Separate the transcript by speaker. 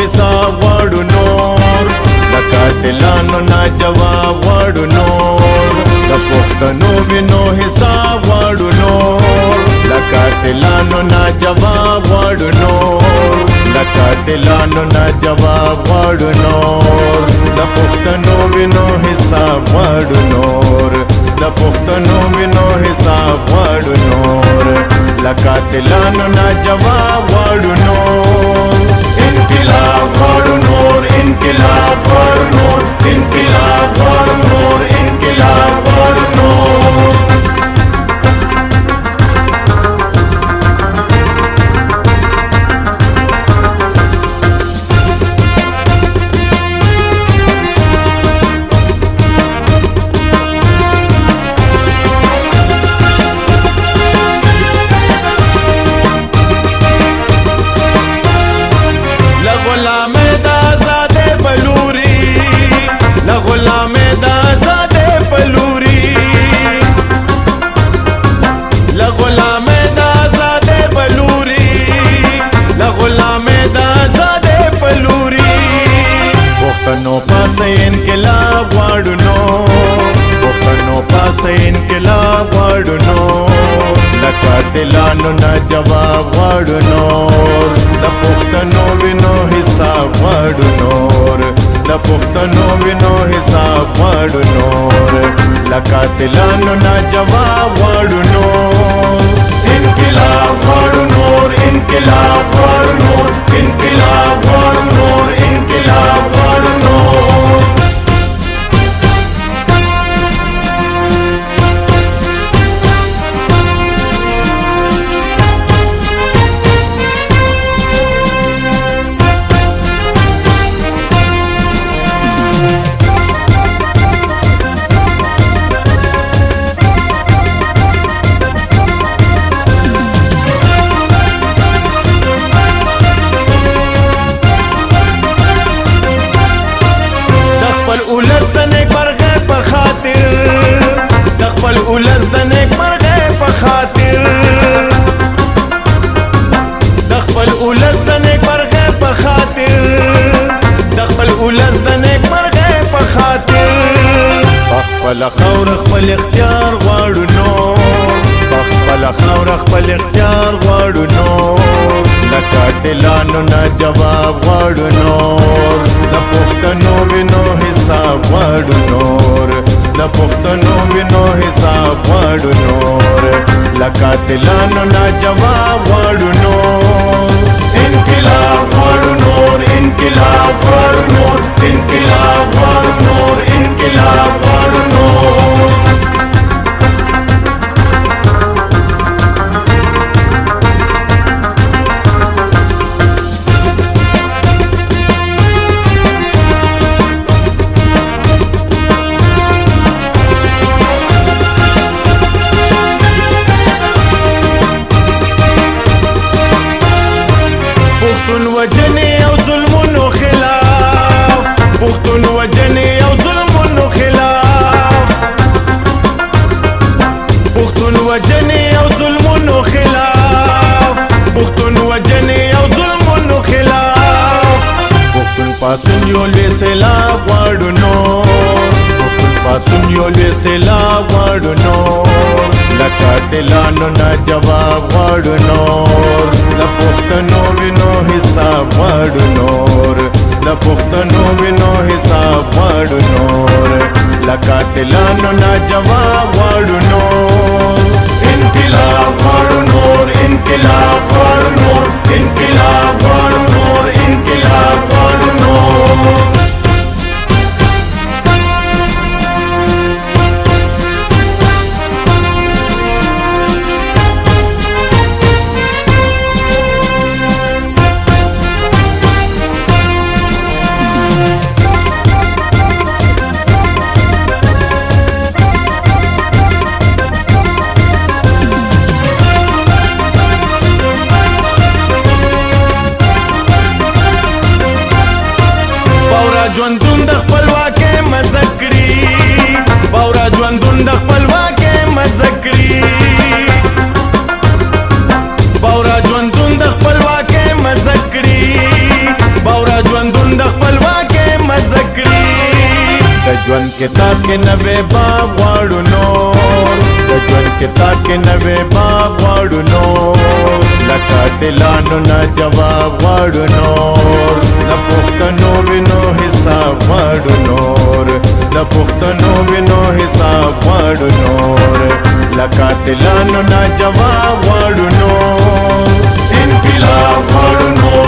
Speaker 1: حساب غواړو نور د قاتلانو نه جواب غواړو نور د پښتنو وینو حساب غواړو نور د قاتلانو نه جواب غواړو نور د قاتلانو نه جواب غواړو نور د پښتنو وینو حساب غواړو نور د پښتنو وینو حساب غواړو نور د قاتلانو نه جواب غواړو نور انقلاب غواړو نور انقلاب غواړو نور انقلاب غواړو نور انقلاب غواړو نور پښتنو پاسه انقلاب غواړو نور پښتنو پاسه انقلاب غواړو نور د قاتلانو نه جواب غواړو نور د پښتنو وینو حساب غواړو نور د پښتنو وینو حساب غواړو نور د قاتلانو نه جواب غواړو نور انقلاب غواړو نور انقلاب غواړو نور انقلاب غواړو نور انقلاب غواړو نور اولس د نیک مرغه په خاطر د خپل اولس د نیک مرغه په خاطر د خپل اولس د نیک مرغه په خاطر د خپل اولس د نیک مرغه په خاطر خپل خور خپل اختیار غواړو نور خپل خور خپل اختیار غواړو نور د قاتلانو نه جواب غواړو نور د پښتنو وینو حساب غواړو نور د پښتنو وینو حساب غواړو نور د قاتلانو نه جواب غواړو نور انقلاب غواړو نور انقلاب غواړو نور انقلاب غواړو نور انقلاب غواړو نور پښتون وجنې او ظلمونو خلاف پښتون وجنې او ظلمونو خلاف پښتون وجنې او ظلمونو خلاف پښتون وجنې او ظلمونو خلاف پښتون پاسون یو لوی سیلاب غواړو نور پښتون پاسون یو لوی سیلاب غواړو نور د قاتلانو نه جواب غواړو نور د پښتنو وینو حساب غواړو نور د پښتنو وینو حساب غواړو نور د قاتلانو نه جواب غواړو نور انقلاب غواړو نور انقلاب غواړو نور انقلاب غواړو نور انقلاب غواړو نور کتاب کې نوې باب غواړو نور د ژوند کتاب کې نوې باب غواړو نور له قاتلانو نه جواب غواړو نور له پښتنو وینو حساب غواړو نور له پښتنو وینو حساب غواړو نور له قاتلانو نه جواب غواړو نور انقلاب غواړو نور